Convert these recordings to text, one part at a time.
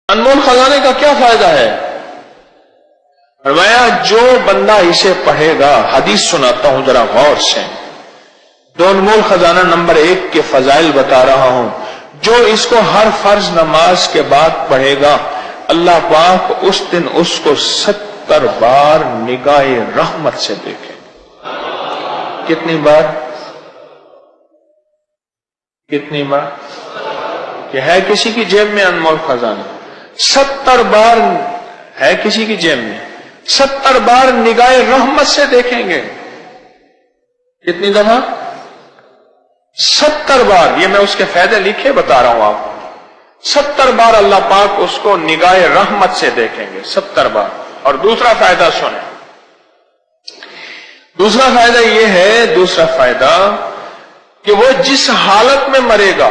انمول خزانے کا کیا فائدہ ہے؟ فرمایا جو بندہ اسے پڑھے گا، حدیث سناتا ہوں ذرا غور سے، دو انمول خزانہ نمبر 1 کے فضائل بتا رہا ہوں. جو اس کو ہر فرض نماز کے بعد پڑھے گا، اللہ پاک اس دن اس کو 70 بار نگاہ رحمت سے دیکھے. کتنی بار؟ کتنی بار؟ کہ ہے کسی کی جیب میں انمول خزانہ؟ 70 بار ہے کسی کی جیب میں، 70 بار نگاہ رحمت سے دیکھیں گے. کتنی دفعہ؟ 70 بار. یہ میں اس کے فائدے لکھے بتا رہا ہوں آپ کو. 70 بار اللہ پاک اس کو نگاہ رحمت سے دیکھیں گے، 70 بار. اور دوسرا فائدہ سنیں، دوسرا فائدہ یہ ہے، دوسرا فائدہ کہ وہ جس حالت میں مرے گا،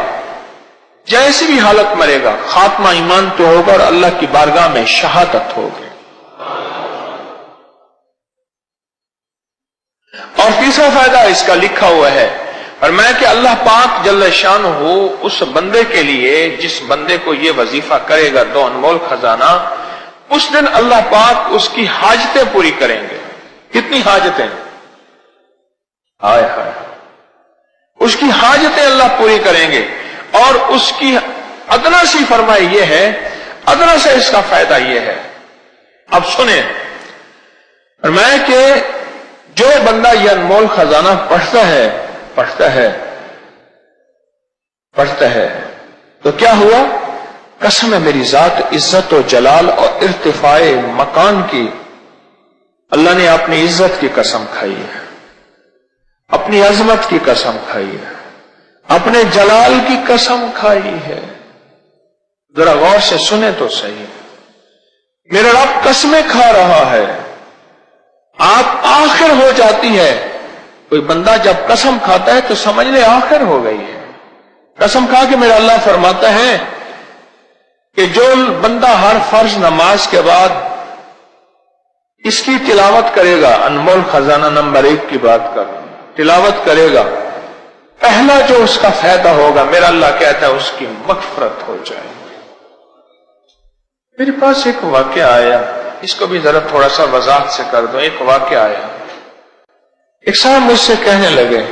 جیسی بھی حالت مرے گا، خاتمہ ایمان تو ہوگا اور اللہ کی بارگاہ میں شہادت ہوگی. اور تیسرا فائدہ اس کا لکھا ہوا ہے، فرمایا کہ اللہ پاک جل شانہ اس بندے کے لیے، جس بندے کو یہ وظیفہ کرے گا دو انمول خزانہ، اس دن اللہ پاک اس کی حاجتیں پوری کریں گے. کتنی حاجتیں؟ ہائے ہائے، اس کی حاجتیں اللہ پوری کریں گے. اور اس کی ادنا سی فرمائی یہ ہے، ادنا سے اس کا فائدہ یہ ہے. اب سنیں، فرمایا کہ جو بندہ یہ انمول خزانہ پڑھتا ہے تو کیا ہوا؟ قسم ہے میری ذات عزت و جلال اور ارتفاع مکان کی، اللہ نے اپنی عزت کی قسم کھائی ہے، اپنی عظمت کی قسم کھائی ہے، اپنے جلال کی قسم کھائی ہے. ذرا غور سے سنیں تو صحیح، میرا رب قسمیں کھا رہا ہے. آپ آخر ہو جاتی ہے، کوئی بندہ جب قسم کھاتا ہے تو سمجھ لے آخر ہو گئی ہے. قسم کھا کے میرا اللہ فرماتا ہے کہ جو بندہ ہر فرض نماز کے بعد اس کی تلاوت کرے گا، انمول خزانہ نمبر 1 کی بات کر رہا ہوں، تلاوت کرے گا، پہلا جو اس کا فائدہ ہوگا، میرا اللہ کہتا ہے اس کی مغفرت ہو جائے گی. میرے پاس ایک واقعہ آیا، اس کو بھی ذرا تھوڑا سا وضاحت سے کر دو. ایک واقعہ آیا، ایک صاحب مجھ سے کہنے لگے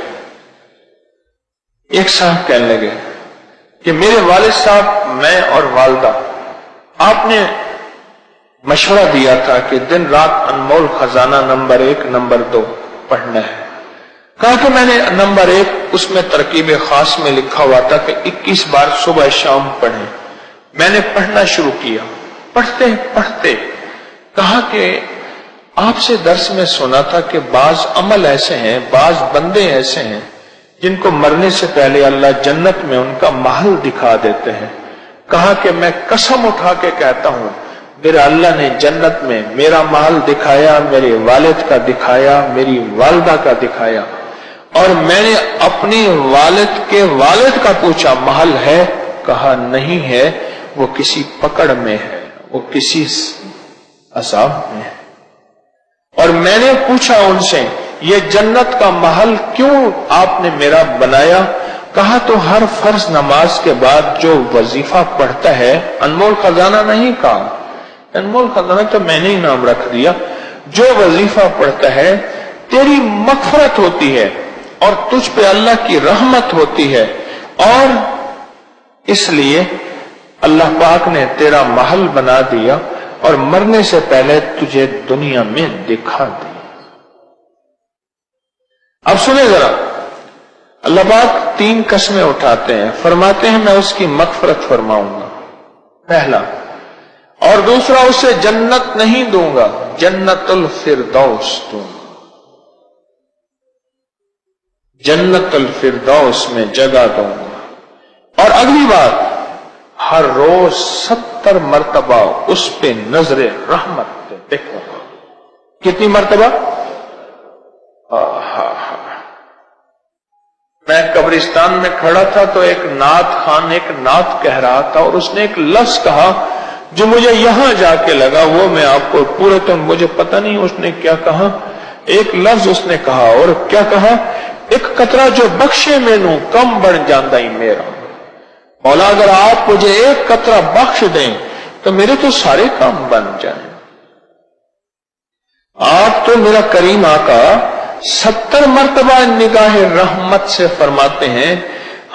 کہ میرے والد صاحب، میں اور والدہ، آپ نے مشورہ دیا تھا کہ دن رات انمول خزانہ نمبر 1 نمبر 2 پڑھنا ہے. کہا کہ میں نے نمبر 1 اس میں ترکیب خاص میں لکھا ہوا تھا کہ 21 بار صبح شام پڑھیں. میں نے پڑھنا شروع کیا، پڑھتے کہا کہ آپ سے درس میں سنا تھا کہ بعض عمل ایسے ہیں، بعض بندے ایسے ہیں جن کو مرنے سے پہلے اللہ جنت میں ان کا محل دکھا دیتے ہیں. کہا کہ میں قسم اٹھا کے کہتا ہوں، میرا اللہ نے جنت میں میرا محل دکھایا، میرے والد کا دکھایا، میری والدہ کا دکھایا. اور میں نے اپنی والد کے والد کا پوچھا محل ہے؟ کہا نہیں ہے، وہ کسی پکڑ میں ہے، وہ کسی عذاب میں ہے. اور میں نے پوچھا ان سے یہ جنت کا محل کیوں آپ نے میرا بنایا؟ کہا تو ہر فرض نماز کے بعد جو وظیفہ پڑھتا ہے، انمول خزانہ نہیں کہا، انمول خزانہ تو میں نے ہی نام رکھ دیا، جو وظیفہ پڑھتا ہے تیری مغفرت ہوتی ہے اور تجھ پہ اللہ کی رحمت ہوتی ہے، اور اس لیے اللہ پاک نے تیرا محل بنا دیا اور مرنے سے پہلے تجھے دنیا میں دکھا دیا. اب سنیں ذرا، اللہ پاک 3 قسمیں اٹھاتے ہیں، فرماتے ہیں میں اس کی مغفرت فرماؤں گا، پہلا، اور دوسرا اسے جنت نہیں دوں گا، جنت الفردوس دوں گا، جنت الفردوس میں جگہ دوں گا. اور اگلی بات، ہر روز 70 مرتبہ اس پہ نظر رحمت دیکھوں گا. کتنی مرتبہ؟ میں قبرستان میں کھڑا تھا تو ایک نعت خان ایک نعت کہہ رہا تھا، اور اس نے ایک لفظ کہا جو مجھے یہاں جا کے لگا، وہ میں آپ کو پورے تو مجھے پتہ نہیں اس نے کیا کہا. ایک لفظ اس نے کہا، اور کیا کہا؟ ایک قطرہ جو بخشے مینوں کم بن جاندا ہی میرا. مولا اگر آپ مجھے ایک قطرہ بخش دیں تو میرے تو سارے کام بن جائیں۔ آپ تو میرا کریم آقا 70 مرتبہ نگاہ رحمت سے فرماتے ہیں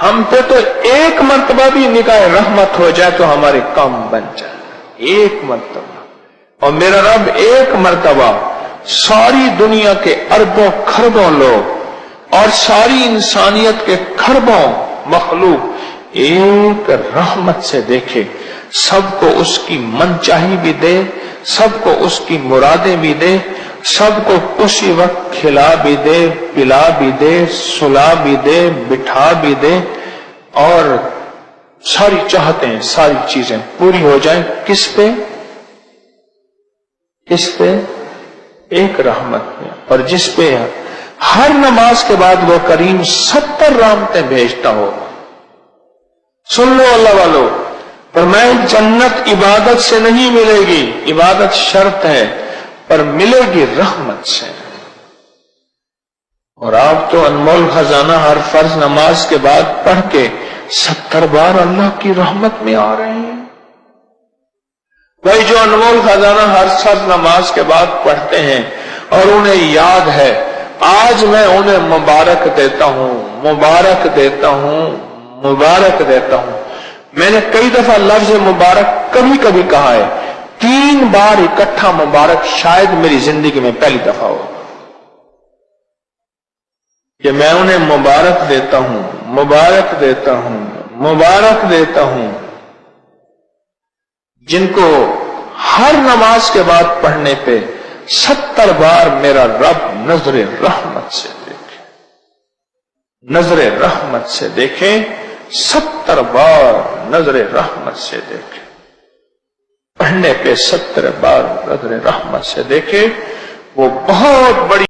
ہم پہ تو ایک مرتبہ بھی نگاہ رحمت ہو جائے تو ہمارے کام بن جائے، ایک مرتبہ۔ اور میرا رب ایک مرتبہ ساری دنیا کے اربوں کھربوں لوگ اور ساری انسانیت کے کھربوں مخلوق ایک رحمت سے دیکھے، سب کو اس کی من چاہی بھی دے، سب کو اس کی مرادیں بھی دے، سب کو اسی وقت کھلا بھی دے، پلا بھی دے، سلا بھی دے، بٹھا بھی دے، اور ساری چاہتیں ساری چیزیں پوری ہو جائیں۔ کس پہ؟ کس پہ؟ ایک رحمت پہ، اور جس پہ ہر نماز کے بعد وہ کریم 70 رحمتیں بھیجتا ہو۔ سن لو اللہ والو، فرمائے جنت عبادت سے نہیں ملے گی، عبادت شرط ہے، پر ملے گی رحمت سے۔ اور آپ تو انمول خزانہ ہر فرض نماز کے بعد پڑھ کے 70 بار اللہ کی رحمت میں آ رہے ہیں۔ بھائی جو انمول خزانہ ہر فرض نماز کے بعد پڑھتے ہیں اور انہیں یاد ہے، آج میں انہیں مبارک دیتا ہوں، مبارک دیتا ہوں، مبارک دیتا ہوں۔ میں نے کئی دفعہ لفظ مبارک کبھی کبھی کہا ہے، 3 بار اکٹھا مبارک شاید میری زندگی میں پہلی دفعہ ہو کہ میں انہیں مبارک دیتا ہوں، مبارک دیتا ہوں، مبارک دیتا ہوں، جن کو ہر نماز کے بعد پڑھنے پہ 70 بار میرا رب نظر رحمت سے دیکھے، نظر رحمت سے دیکھے، 70 بار نظر رحمت سے دیکھے، پڑھنے پہ 70 بار نظر رحمت سے دیکھے، وہ بہت بڑی